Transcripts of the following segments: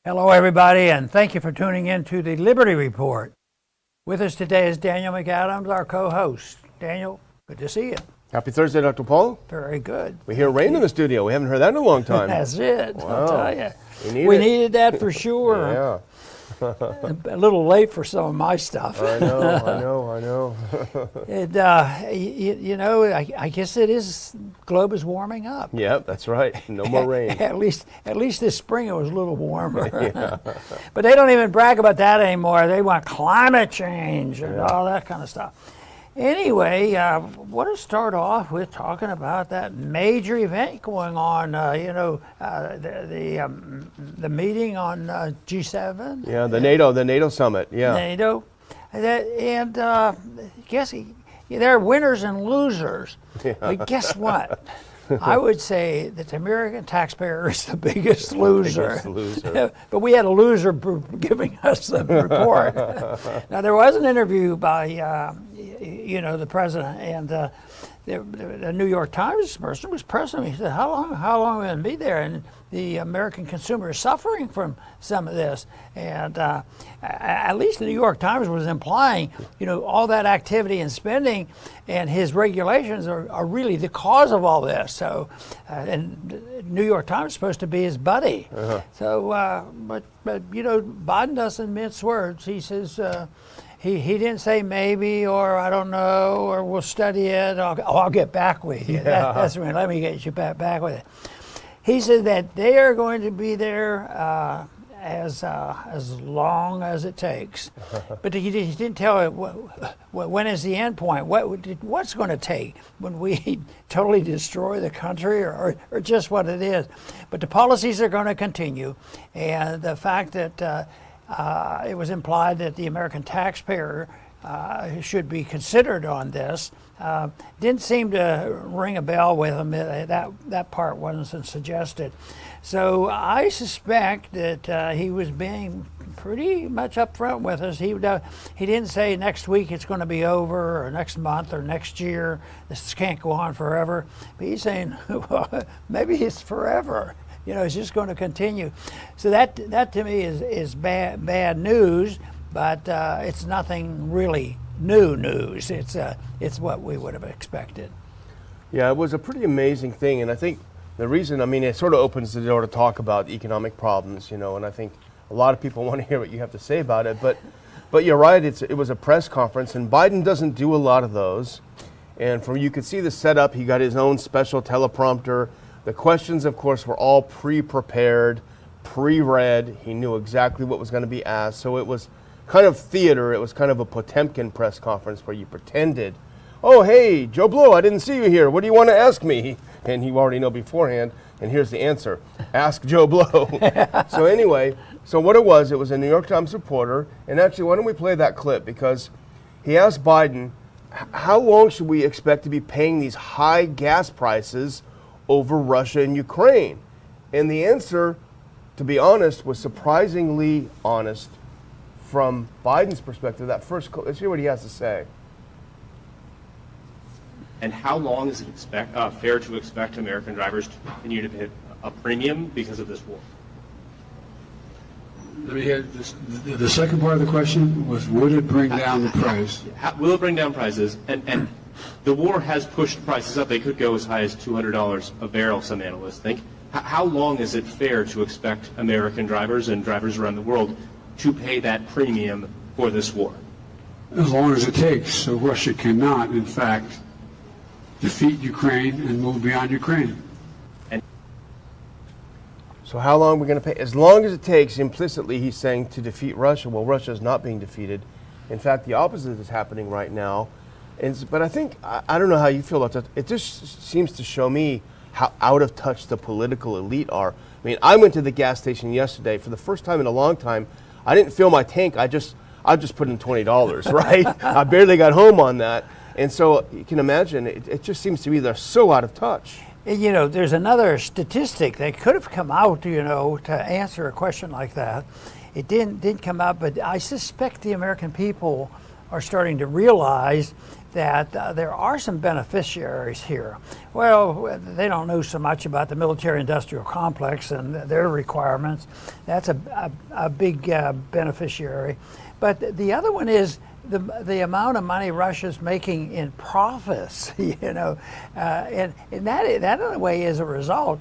Hello, everybody, and thank you for tuning in to the Liberty Report. With us today is Daniel McAdams, our co-host. Daniel, good to see you. Happy Thursday, Dr. Paul. Very good. We hear rain in the studio. We haven't heard that in a long time. That's it, Wow. I'll tell you. We needed that for sure. Yeah. A little late for some of my stuff. I know. And, I guess globe is warming up. Yep, that's right. No more rain. At least this spring it was a little warmer. Yeah. But they don't even brag about that anymore. They want climate change and all that kind of stuff. Anyway, I want to start off with talking about that major event going on. The meeting on G7. Yeah, the NATO Summit. Yeah. NATO, guess there are winners and losers. Yeah. But guess what? I would say that the American taxpayer is the biggest loser. But we had a loser giving us the report. Now, there was an interview by, the president, and the New York Times person was pressing me. He said, how long are we going to be there? And the American consumer is suffering from some of this. And at least the New York Times was implying, all that activity and spending and his regulations are really the cause of all this. So, and New York Times is supposed to be his buddy. Uh-huh. So, but Biden doesn't mince words. He says, He didn't say maybe, or I don't know, or we'll study it. I'll get back with you. Yeah. That's right. Let me get you back with it. He said that they are going to be there as long as it takes. But he didn't tell it when is the end point. What's going to take when we totally destroy the country, or just what it is. But the policies are going to continue, and the fact that it was implied that the American taxpayer should be considered on this. Didn't seem to ring a bell with him. That part wasn't suggested. So I suspect that he was being pretty much upfront with us. He didn't say next week it's going to be over, or next month, or next year. This can't go on forever. But he's saying, well, maybe it's forever. It's just going to continue. So that to me is bad news, but it's nothing really new news. It's what we would have expected. Yeah, it was a pretty amazing thing, and I think the reason, it sort of opens the door to talk about economic problems, and I think a lot of people want to hear what you have to say about it. But you're right. It was a press conference, and Biden doesn't do a lot of those. And you could see the setup. He got his own special teleprompter. The questions, of course, were all pre-prepared, pre-read. He knew exactly what was going to be asked. So it was kind of theater. It was kind of a Potemkin press conference where you pretended, oh, hey, Joe Blow, I didn't see you here. What do you want to ask me? And you already know beforehand. And here's the answer. Ask Joe Blow. So anyway, what it was a New York Times reporter. And actually, why don't we play that clip? Because he asked Biden, how long should we expect to be paying these high gas prices over Russia and Ukraine? And the answer, to be honest, was surprisingly honest from Biden's perspective. Let's hear what he has to say. And how long is it fair to expect American drivers to continue to pay a premium because of this war? Let me hear this. The second part of the question was, would it bring down the price? Will it bring down prices? And the war has pushed prices up. They could go as high as $200 a barrel, some analysts think. How long is it fair to expect American drivers and drivers around the world to pay that premium for this war? As long as it takes. So Russia cannot, in fact, defeat Ukraine and move beyond Ukraine. So how long are we going to pay? As long as it takes. Implicitly, he's saying to defeat Russia. Well, Russia is not being defeated. In fact, the opposite is happening right now. But I think, I don't know how you feel about that. It just seems to show me how out of touch the political elite are. I went to the gas station yesterday for the first time in a long time. I didn't fill my tank. I just put in $20, right? I barely got home on that. And so you can imagine, it just seems to me they're so out of touch. There's another statistic that could have come out, to answer a question like that. It didn't come out, but I suspect the American people are starting to realize that there are some beneficiaries here. Well, they don't know so much about the military-industrial complex and their requirements. That's a big beneficiary. But the other one is the amount of money Russia's making in profits, and that in a way is a result.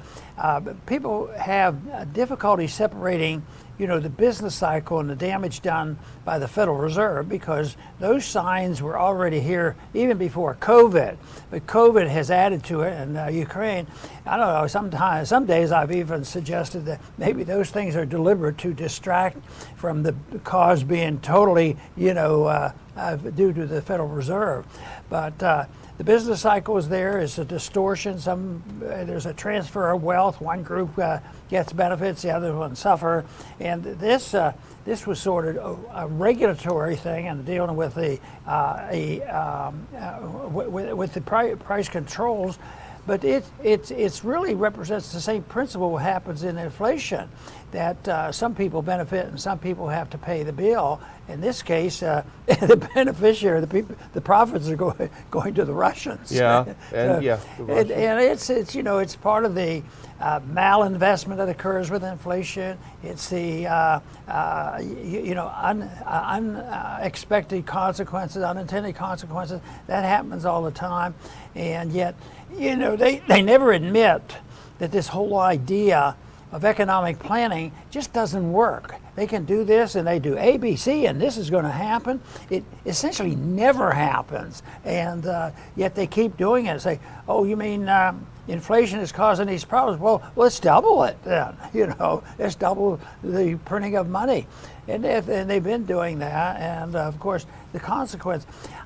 People have difficulty separating, the business cycle and the damage done by the Federal Reserve, because those signs were already here even before COVID. But COVID has added to it, and Ukraine, I don't know, some days I've even suggested that maybe those things are deliberate to distract from the cause being totally, due to the Federal Reserve. But the business cycle is there. It's a distortion. There's a transfer of wealth. One group gets benefits, the other one suffer. And this was sort of a regulatory thing, and dealing with the price controls. But it's really represents the same principle what happens in inflation, that some people benefit and some people have to pay the bill. In this case, the beneficiary, the profits are going to the Russians. Yeah, and it's part of the malinvestment that occurs with inflation. It's the unexpected consequences, unintended consequences that happens all the time, and yet they never admit that this whole idea of economic planning just doesn't work. They can do this and they do A, B, C, and this is going to happen. It essentially never happens, and yet they keep doing it. Say, oh, you mean inflation is causing these problems? Well, let's double it then. Let's double the printing of money, and they've been doing that. And of course, the consequence.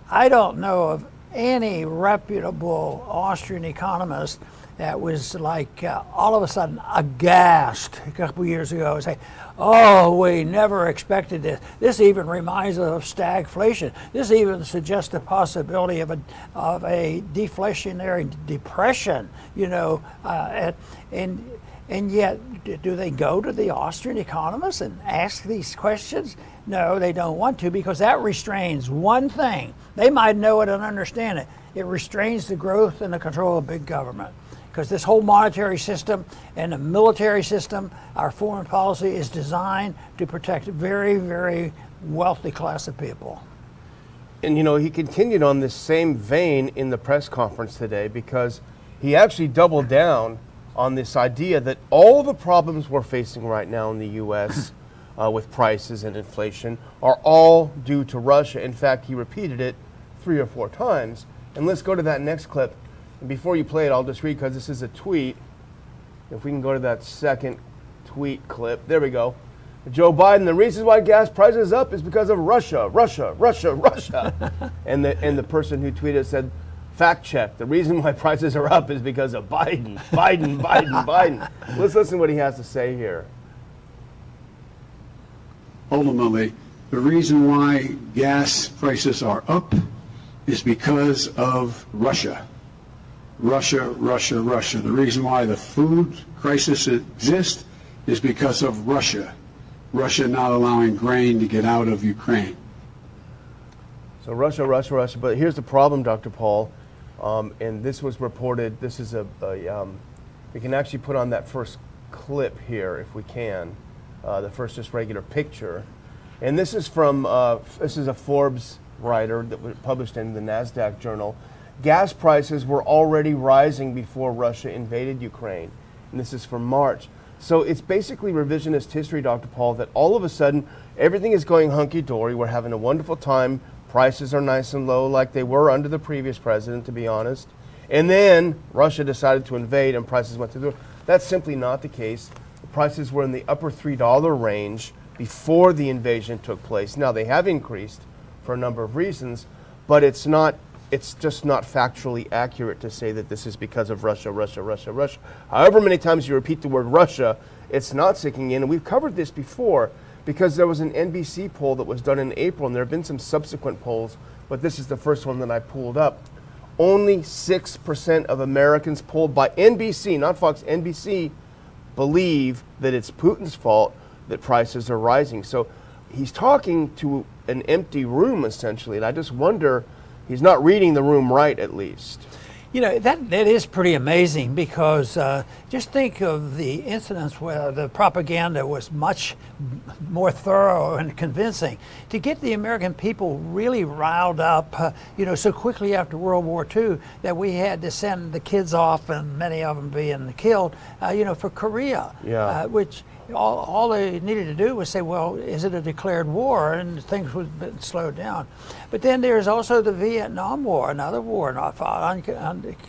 I don't know of any reputable Austrian economist that was like all of a sudden aghast a couple years ago and say, oh, we never expected this. This even reminds us of stagflation. This even suggests the possibility of a deflationary depression, and yet, do they go to the Austrian economists and ask these questions? No, they don't want to, because that restrains one thing. They might know it and understand it. It restrains the growth and the control of big government. Because this whole monetary system and the military system, our foreign policy is designed to protect a very, very wealthy class of people. And he continued on this same vein in the press conference today, because he actually doubled down on this idea that all the problems we're facing right now in the U.S. With prices and inflation are all due to Russia. In fact, he repeated it 3 or 4 times. And let's go to that next clip. And before you play it, I'll just read, because this is a tweet. If we can go to that second tweet clip. There we go. Joe Biden, the reason why gas prices up is because of Russia, Russia, Russia, Russia. and the person who tweeted said, fact check, the reason why prices are up is because of Biden, Biden, Biden, Biden. Let's listen to what he has to say here. Ultimately, the reason why gas prices are up is because of Russia. Russia, Russia, Russia. The reason why the food crisis exists is because of Russia. Russia not allowing grain to get out of Ukraine. So Russia, Russia, Russia. But here's the problem, Dr. Paul, and this was reported. This is we can actually put on that first clip here if we can. The first just regular picture. And this is from, this is a Forbes writer that was published in the NASDAQ journal. Gas prices were already rising before Russia invaded Ukraine. And this is from March. So it's basically revisionist history, Dr. Paul, that all of a sudden everything is going hunky-dory. We're having a wonderful time. Prices are nice and low like they were under the previous president, to be honest. And then Russia decided to invade and prices went through the roof. That's simply not the case. The prices were in the upper $3 range before the invasion took place. Now, they have increased for a number of reasons, but it's just not factually accurate to say that this is because of Russia, Russia, Russia, Russia. However many times you repeat the word Russia, it's not sinking in. And we've covered this before because there was an NBC poll that was done in April, and there have been some subsequent polls, but this is the first one that I pulled up. Only 6% of Americans polled by NBC, not Fox, NBC, believe that it's Putin's fault that prices are rising. So he's talking to an empty room, essentially, and I just wonder, he's not reading the room right, at least. You know, that is pretty amazing because just think of the incidents where the propaganda was much more thorough and convincing. To get the American people really riled up, you know, so quickly after World War II that we had to send the kids off, and many of them being killed, you know, for Korea, which all they needed to do was say, well, is it a declared war? And things would have been slowed down. But then there's also the Vietnam War, another war not fought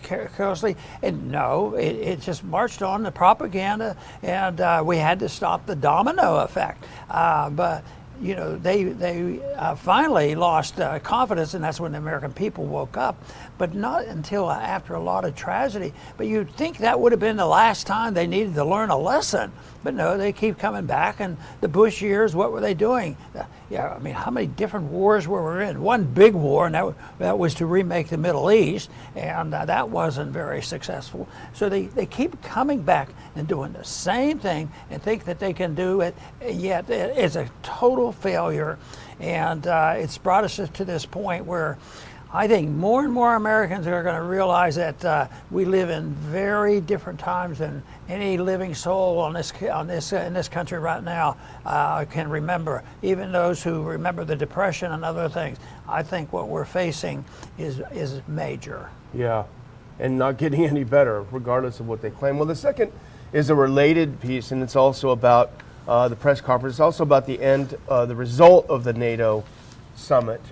carelessly. And no, it just marched on the propaganda, and we had to stop the domino effect. But you know, they finally lost confidence, and that's when the American people woke up. But not until after a lot of tragedy. But you'd think that would have been the last time they needed to learn a lesson. But no, they keep coming back. And the Bush years, what were they doing? Yeah, I mean, how many different wars were we in? One big war, and that was to remake the Middle East, and that wasn't very successful. So they keep coming back and doing the same thing and think that they can do it, yet it's a total failure. And it's brought us to this point where I think more and more Americans are going to realize that we live in very different times than any living soul in this country right now can remember. Even those who remember the Depression and other things, I think what we're facing is major. Yeah, and not getting any better, regardless of what they claim. Well, the second is a related piece, and it's also about the press conference. It's also about the end, the result of the NATO summit.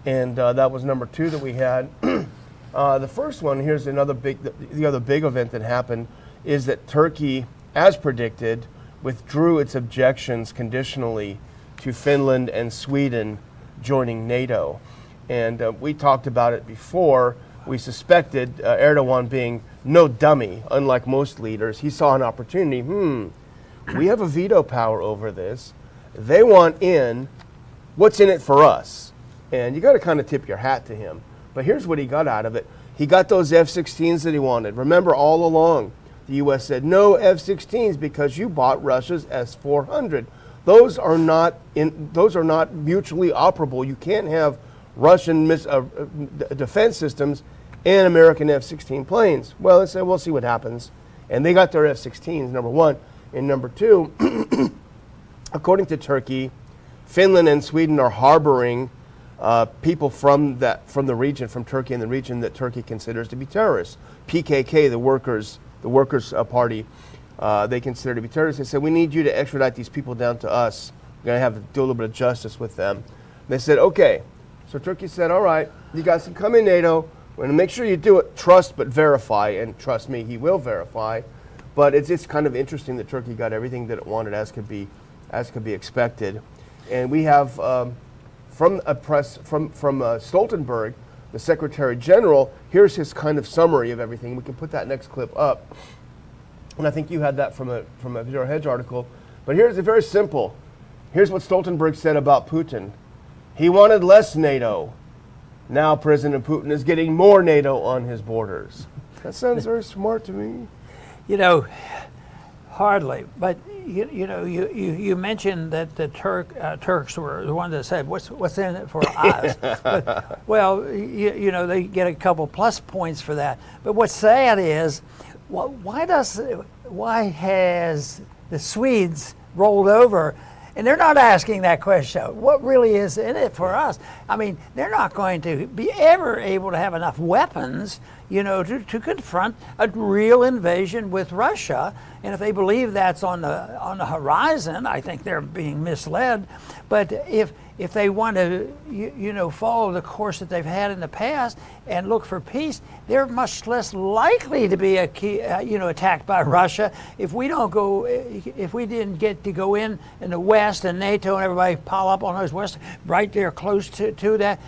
And that was number 2 that we had. The first one, here's another the other big event that happened, is that Turkey, as predicted, withdrew its objections conditionally to Finland and Sweden joining NATO. And we talked about it before. We suspected Erdogan being no dummy, unlike most leaders. He saw an opportunity. We have a veto power over this. They want in. What's in it for us? And you got to kind of tip your hat to him. But here's what he got out of it. He got those F-16s that he wanted. Remember, all along, the U.S. said, no F-16s because you bought Russia's S-400. Those are not mutually operable. You can't have Russian defense systems and American F-16 planes. Well, they said, we'll see what happens. And they got their F-16s, number 1. And number 2, according to Turkey, Finland and Sweden are harboring people from the region, from Turkey and the region that Turkey considers to be terrorists. PKK, the workers' party, they consider to be terrorists. They said, we need you to extradite these people down to us. We're going to have to do a little bit of justice with them. They said, okay. So Turkey said, all right, you guys can come in NATO. We're going to make sure you do it. Trust but verify. And trust me, he will verify. But it's kind of interesting that Turkey got everything that it wanted, as could be expected. And we have from Stoltenberg, the Secretary General. Here's his kind of summary of everything. We can put that next clip up. And I think you had that from a Zero Hedge article. But here's very simple. Here's what Stoltenberg said about Putin. He wanted less NATO. Now President Putin is getting more NATO on his borders. That sounds very smart to me. You know, hardly. But you mentioned that the Turks were the ones that said, "What's in it for us?" But, well, you know, they get a couple plus points for that. But what's sad is, why has the Swedes rolled over? And they're not asking that question. What really is in it for us? I mean, they're not going to be ever able to have enough weapons, you know, to confront a real invasion with Russia. And if they believe that's on the horizon, I think they're being misled. But if they want to, you know, follow the course that they've had in the past and look for peace, they're much less likely to be attacked by Russia. If we didn't get to go in the West and NATO and everybody pile up on those West right there close to that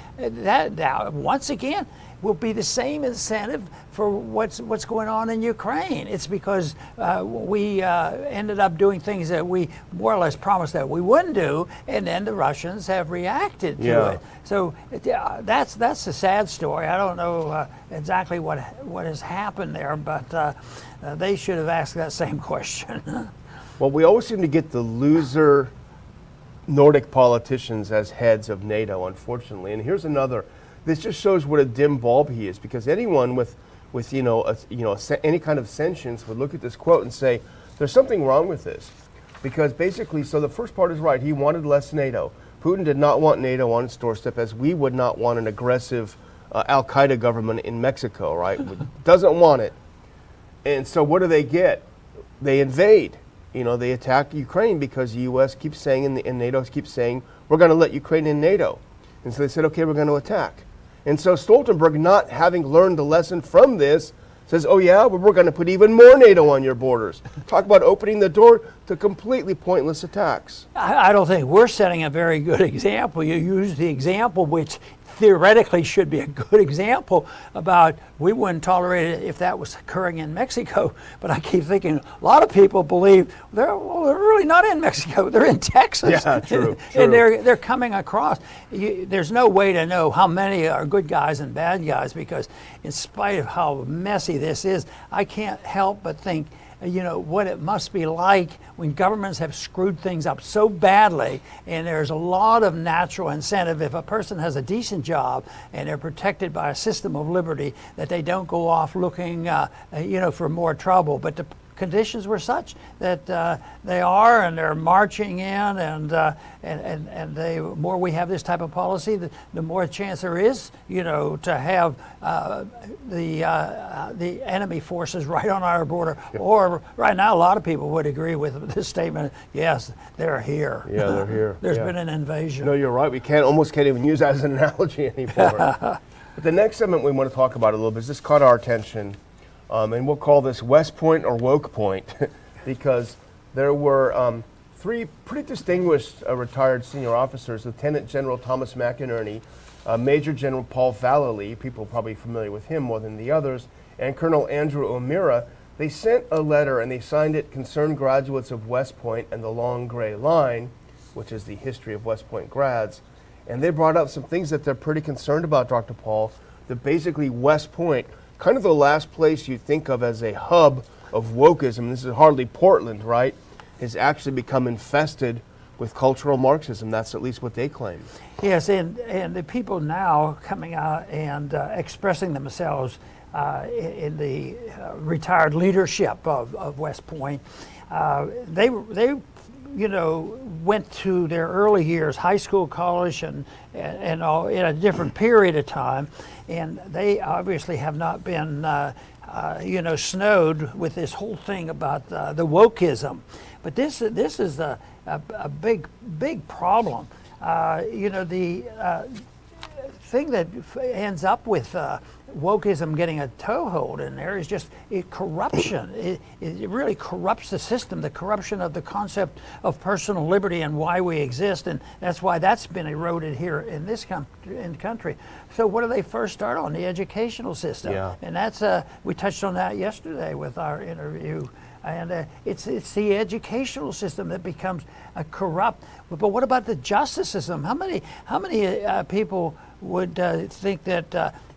once again will be the same incentive for what's going on in Ukraine. It's because we ended up doing things that we more or less promised that we wouldn't do, and then the Russians have reacted to it. So that's the sad story. I don't know exactly what has happened there, but they should have asked that same question. Well, we always seem to get the loser Nordic politicians as heads of NATO, unfortunately. And here's another. this just shows what a dim bulb he is, because anyone with any kind of sentience would look at this quote and say, there's something wrong with this. Because basically, so the first part is right, he wanted less NATO. Putin did not want NATO on its doorstep, as we would not want an aggressive Al-Qaeda government in Mexico, right? Doesn't want it. And so what do they get? They invade. They attack Ukraine because the U.S. keeps saying and NATO keeps saying, we're going to let Ukraine in NATO. And so they said, okay, we're going to attack. And so Stoltenberg, not having learned the lesson from this, says, oh yeah, well, we're going to put even more NATO on your borders. Talk about opening the door to completely pointless attacks. I don't think we're setting a very good example. You use the example which theoretically should be a good example about we wouldn't tolerate it if that was occurring in Mexico. But I keep thinking a lot of people believe they're really not in Mexico. They're in Texas. Yeah, true. And they're coming across. There's no way to know how many are good guys and bad guys, because in spite of how messy this is, I can't help but think what it must be like when governments have screwed things up so badly, and there's a lot of natural incentive if a person has a decent job and they're protected by a system of liberty, that they don't go off looking for more trouble. But the conditions were such that they are, and they're marching in, and the more we have this type of policy, the more chance there is, to have the enemy forces right on our border. Yep. Or right now, a lot of people would agree with this statement. Yes, they're here. Yeah, they're here. There's been an invasion. No, you're right. We almost can't even use that as an analogy anymore. But the next segment we want to talk about a little bit is this caught our attention. And we'll call this West Point or Woke Point, because there were three pretty distinguished retired senior officers: Lieutenant General Thomas McInerney, Major General Paul Vallely, people probably familiar with him more than the others, and Colonel Andrew O'Meara. They sent a letter and they signed it, "Concerned graduates of West Point and the Long Gray Line," which is the history of West Point grads. And they brought up some things that they're pretty concerned about, Dr. Paul, that basically West Point, kind of the last place you think of as a hub of wokeism, this is hardly Portland, right, has actually become infested with cultural Marxism. That's at least what they claim. Yes, and the people now coming out and expressing themselves in the retired leadership of West Point, they went to their early years, high school, college, and all in a different period of time, and they obviously have not been, snowed with this whole thing about the wokeism. But this is a big problem. The thing that ends up with wokeism getting a toehold in there is just corruption. It really corrupts the system, the corruption of the concept of personal liberty and why we exist, and that's why that's been eroded here in this country. So what do they first start on? The educational system. Yeah. And that's we touched on that yesterday with our interview. And it's the educational system that becomes corrupt. But what about the justice system? How many people would think that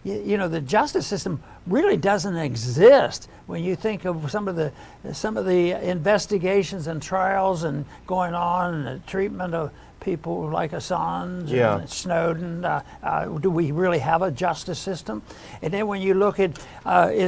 the justice system really doesn't exist when you think of some of the investigations and trials and going on, and the treatment of people like Assange and Snowden? Do we really have a justice system? And then when you look at,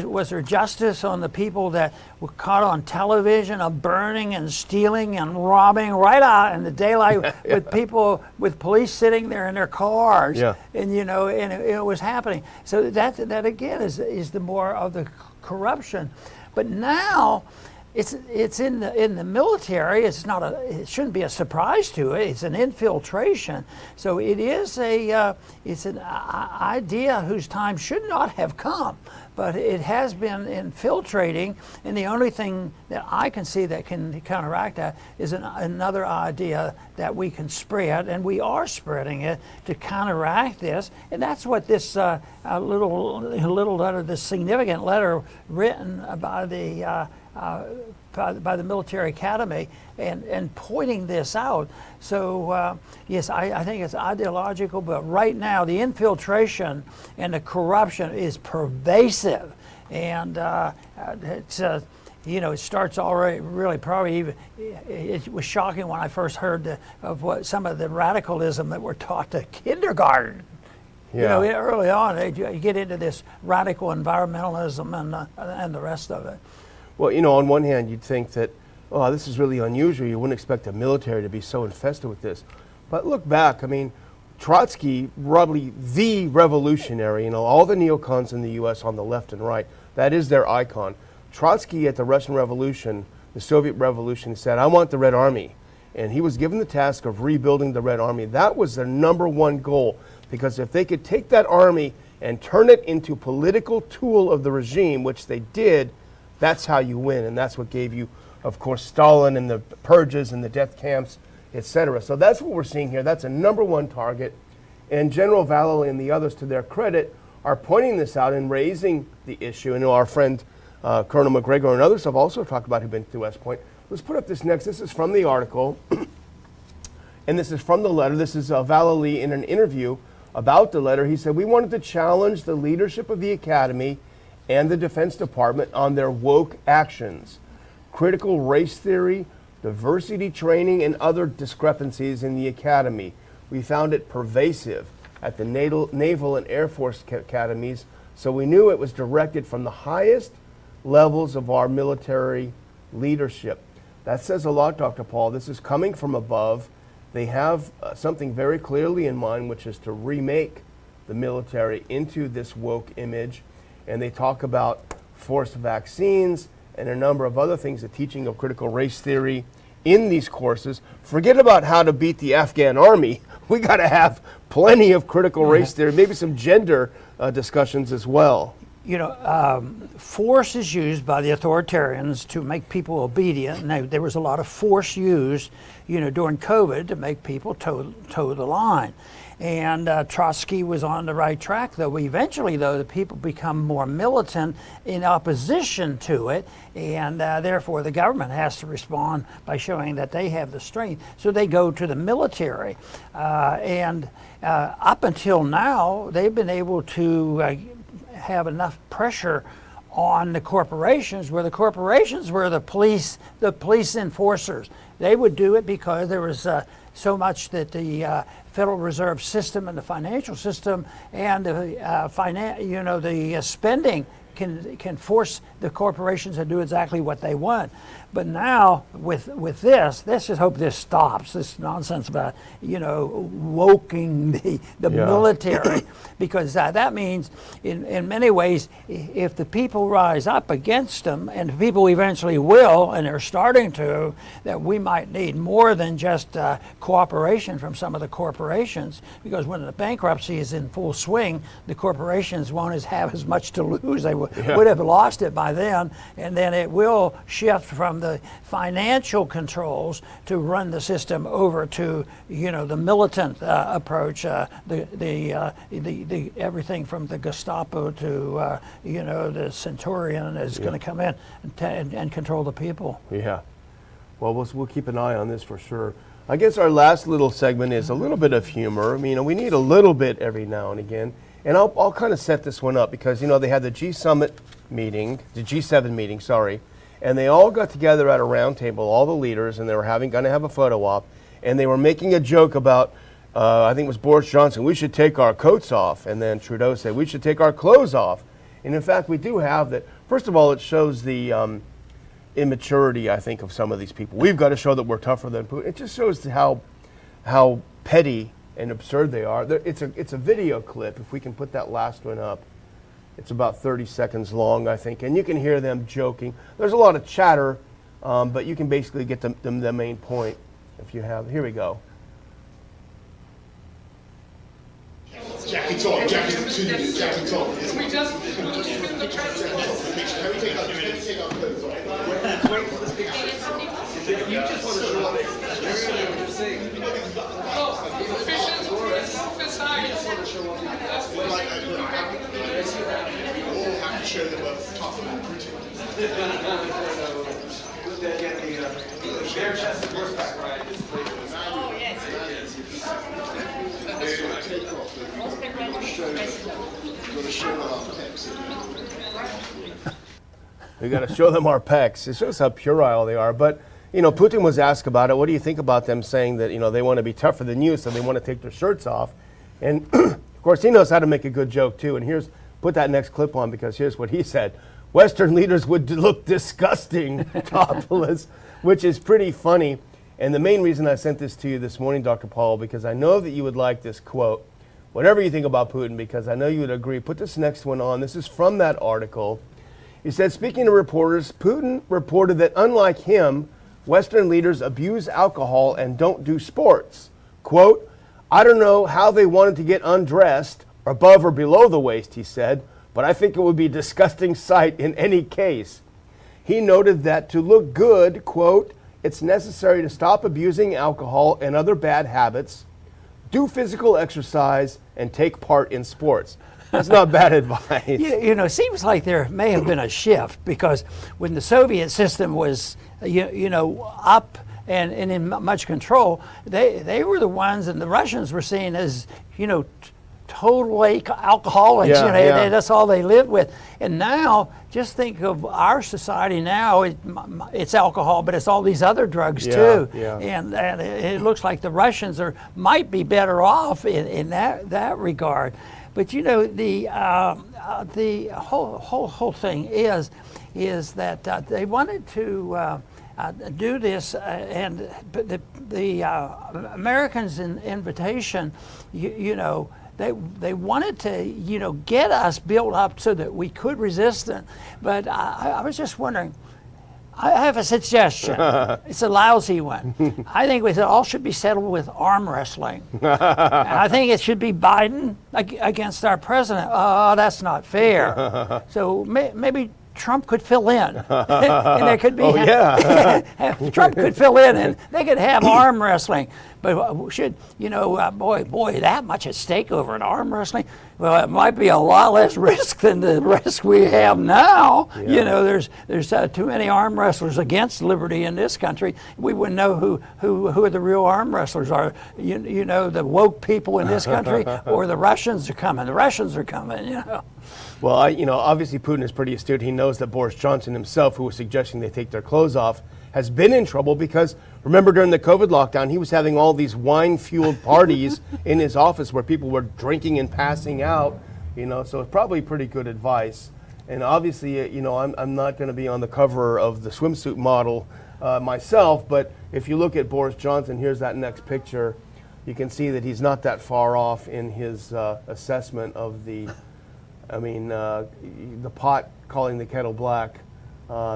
was there justice on the people that were caught on television of burning and stealing and robbing right out in the daylight with people, with police sitting there in their cars, and it was happening. So that again is the more of the corruption. But now, it's in the military. It shouldn't be a surprise to it. It's an infiltration. So it is it's an idea whose time should not have come, but it has been infiltrating. And the only thing that I can see that can counteract that is another idea that we can spread, and we are spreading it to counteract this. And that's what this little letter, this significant letter written by the military academy, and pointing this out. So yes, I think it's ideological, but right now the infiltration and the corruption is pervasive, and it starts already. Really, probably even it was shocking when I first heard of what some of the radicalism that were taught to kindergarten You know, early on, you get into this radical environmentalism and the rest of it. Well, you know, on one hand, you'd think that, oh, this is really unusual. You wouldn't expect the military to be so infested with this. But look back, I mean, Trotsky, probably the revolutionary, you know, all the neocons in the U.S. on the left and right, that is their icon. Trotsky at the Russian Revolution, the Soviet Revolution, said, I want the Red Army. And he was given the task of rebuilding the Red Army. That was their number one goal, because if they could take that army and turn it into a political tool of the regime, which they did, that's how you win. And that's what gave you, of course, Stalin and the purges and the death camps, etc. So that's what we're seeing here. That's a number one target. And General Vallely and the others, to their credit, are pointing this out and raising the issue. And our friend Colonel McGregor and others have also talked about who've been to West Point. Let's put up this next. This is from the article, and this is from the letter. This is Vallely in an interview about the letter. He said, we wanted to challenge the leadership of the Academy and the Defense Department on their woke actions, critical race theory, diversity training, and other discrepancies in the Academy. We found it pervasive at the Naval and Air Force academies, so we knew it was directed from the highest levels of our military leadership. That says a lot, Dr. Paul. This is coming from above. They have something very clearly in mind, which is to remake the military into this woke image. And they talk about forced vaccines and a number of other things, the teaching of critical race theory in these courses. Forget about how to beat the Afghan army. We got to have plenty of critical race theory, maybe some gender discussions as well. You know, force is used by the authoritarians to make people obedient. Now, there was a lot of force used, you know, during COVID to make people toe the line. And Trotsky was on the right track, though. Eventually, though, the people become more militant in opposition to it, and therefore the government has to respond by showing that they have the strength. So they go to the military. And up until now, they've been able to have enough pressure on the corporations, where the corporations were the police enforcers. They would do it because there was so much that the Federal Reserve System and the financial system and the spending can force the corporations to do exactly what they want. But now with this, let's just hope this stops, this nonsense about, you know, woking the military, because that means in many ways, if the people rise up against them, and the people eventually will, and they're starting to, that we might need more than just cooperation from some of the corporations, because when the bankruptcy is in full swing, the corporations won't have as much to lose. They would have lost it by then, and then it will shift from the financial controls to run the system over to, you know, the militant approach, the everything from the Gestapo to you know, the Centurion is going to come in and control the people. Yeah. Well, we'll keep an eye on this for sure. I guess our last little segment is a little bit of humor. I mean, you know, we need a little bit every now and again. And I'll kind of set this one up because, you know, they had the G7 meeting, sorry, and they all got together at a round table, all the leaders, and they were going to have a photo op, and they were making a joke about, I think it was Boris Johnson, we should take our coats off, and then Trudeau said, we should take our clothes off. And in fact, we do have that. First of all, it shows the immaturity, I think, of some of these people. We've got to show that we're tougher than Putin. It just shows how petty and absurd they are. It's a video clip. If we can put that last one up, it's about 30 seconds long, I think, and you can hear them joking. There's a lot of chatter, but you can basically get the main point if you have. Here we go. Jackie talk. Jackie talk. Can we just can we take our clothes off? Wait for this picture. You just want to show up. You're going to sing. We all have to show them we're tougher than Britain. The bare chest and horseback ride is played. Oh, yes. Take off. We've got to show them our pecs. We got to show them our pecs. It shows how puerile they are. But, you know, Putin was asked about it. What do you think about them saying that, you know, they want to be tougher than you, so they want to take their shirts off? And Of course, he knows how to make a good joke too. And put that next clip on, because here's what he said. Western leaders would look disgusting topless, which is pretty funny. And the main reason I sent this to you this morning, Dr. Paul, because I know that you would like this quote, whatever you think about Putin, because I know you would agree. Put this next one on. This is from that article. He said, speaking to reporters, Putin reported that unlike him, Western leaders abuse alcohol and don't do sports. Quote, I don't know how they wanted to get undressed, above or below the waist, he said, but I think it would be a disgusting sight in any case. He noted that to look good, quote, it's necessary to stop abusing alcohol and other bad habits, do physical exercise, and take part in sports. That's not bad advice. It seems like there may have been a shift, because when the Soviet system was, up and in much control, they were the ones, and the Russians were seen as, totally alcoholics. That's all they lived with. And now, just think of our society now. It's alcohol, but it's all these other drugs too. Yeah. And it looks like the Russians might be better off in that regard. But the whole thing is that they wanted to do this, but the Americans' invitation, they wanted to get us built up so that we could resist it. But I was just wondering. I have a suggestion. It's a lousy one. I think it all should be settled with arm wrestling. I think it should be Biden against our president. Oh, that's not fair. So maybe Trump could fill in. And there could be Trump could fill in, and they could have arm wrestling. But should, boy, that much at stake over an arm wrestling? Well, it might be a lot less risk than the risk we have now. Yeah. There's too many arm wrestlers against liberty in this country. We wouldn't know who the real arm wrestlers are. The woke people in this country, or the Russians are coming. The Russians are coming. Well, obviously Putin is pretty astute. He knows that Boris Johnson himself, who was suggesting they take their clothes off, has been in trouble because, remember, during the COVID lockdown, he was having all these wine-fueled parties in his office where people were drinking and passing out, so it's probably pretty good advice. And obviously, I'm not going to be on the cover of the swimsuit model myself, but if you look at Boris Johnson, here's that next picture, you can see that he's not that far off in his assessment of the pot calling the kettle black.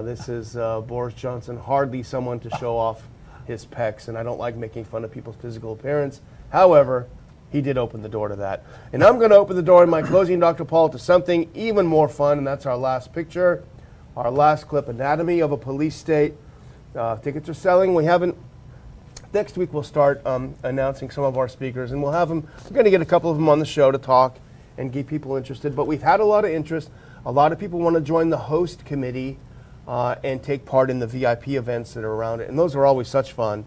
This is Boris Johnson, hardly someone to show off his pecs, and I don't like making fun of people's physical appearance. However, he did open the door to that. And I'm going to open the door in my closing, Dr. Paul, to something even more fun, and that's our last picture, our last clip, Anatomy of a Police State. Tickets are selling. Next week we'll start announcing some of our speakers, and we're going to get a couple of them on the show to talk and get people interested. But we've had a lot of interest. A lot of people want to join the host committee and take part in the VIP events that are around it. And those are always such fun.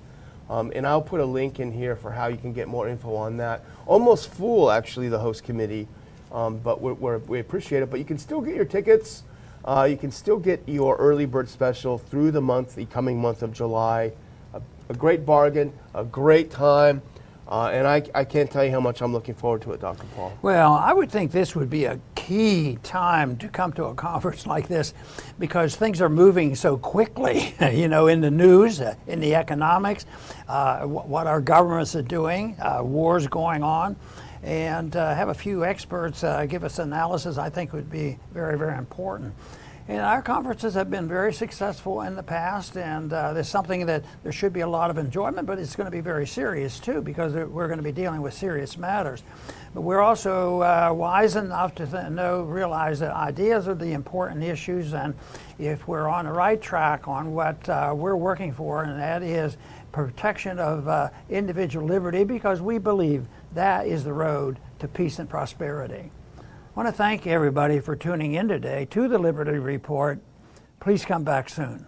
And I'll put a link in here for how you can get more info on that. Almost full, actually, the host committee, but we appreciate it. But you can still get your tickets. You can still get your early bird special through the coming month of July. A great bargain, a great time. And I can't tell you how much I'm looking forward to it, Dr. Paul. Well, I would think this would be a key time to come to a conference like this, because things are moving so quickly, in the news, in the economics, what our governments are doing, wars going on, and have a few experts give us analysis I think would be very, very important. And our conferences have been very successful in the past, and there's something that there should be a lot of enjoyment, but it's going to be very serious too, because we're going to be dealing with serious matters. But we're also wise enough to realize that ideas are the important issues, and if we're on the right track on what we're working for, and that is protection of individual liberty, because we believe that is the road to peace and prosperity. I want to thank everybody for tuning in today to the Liberty Report. Please come back soon.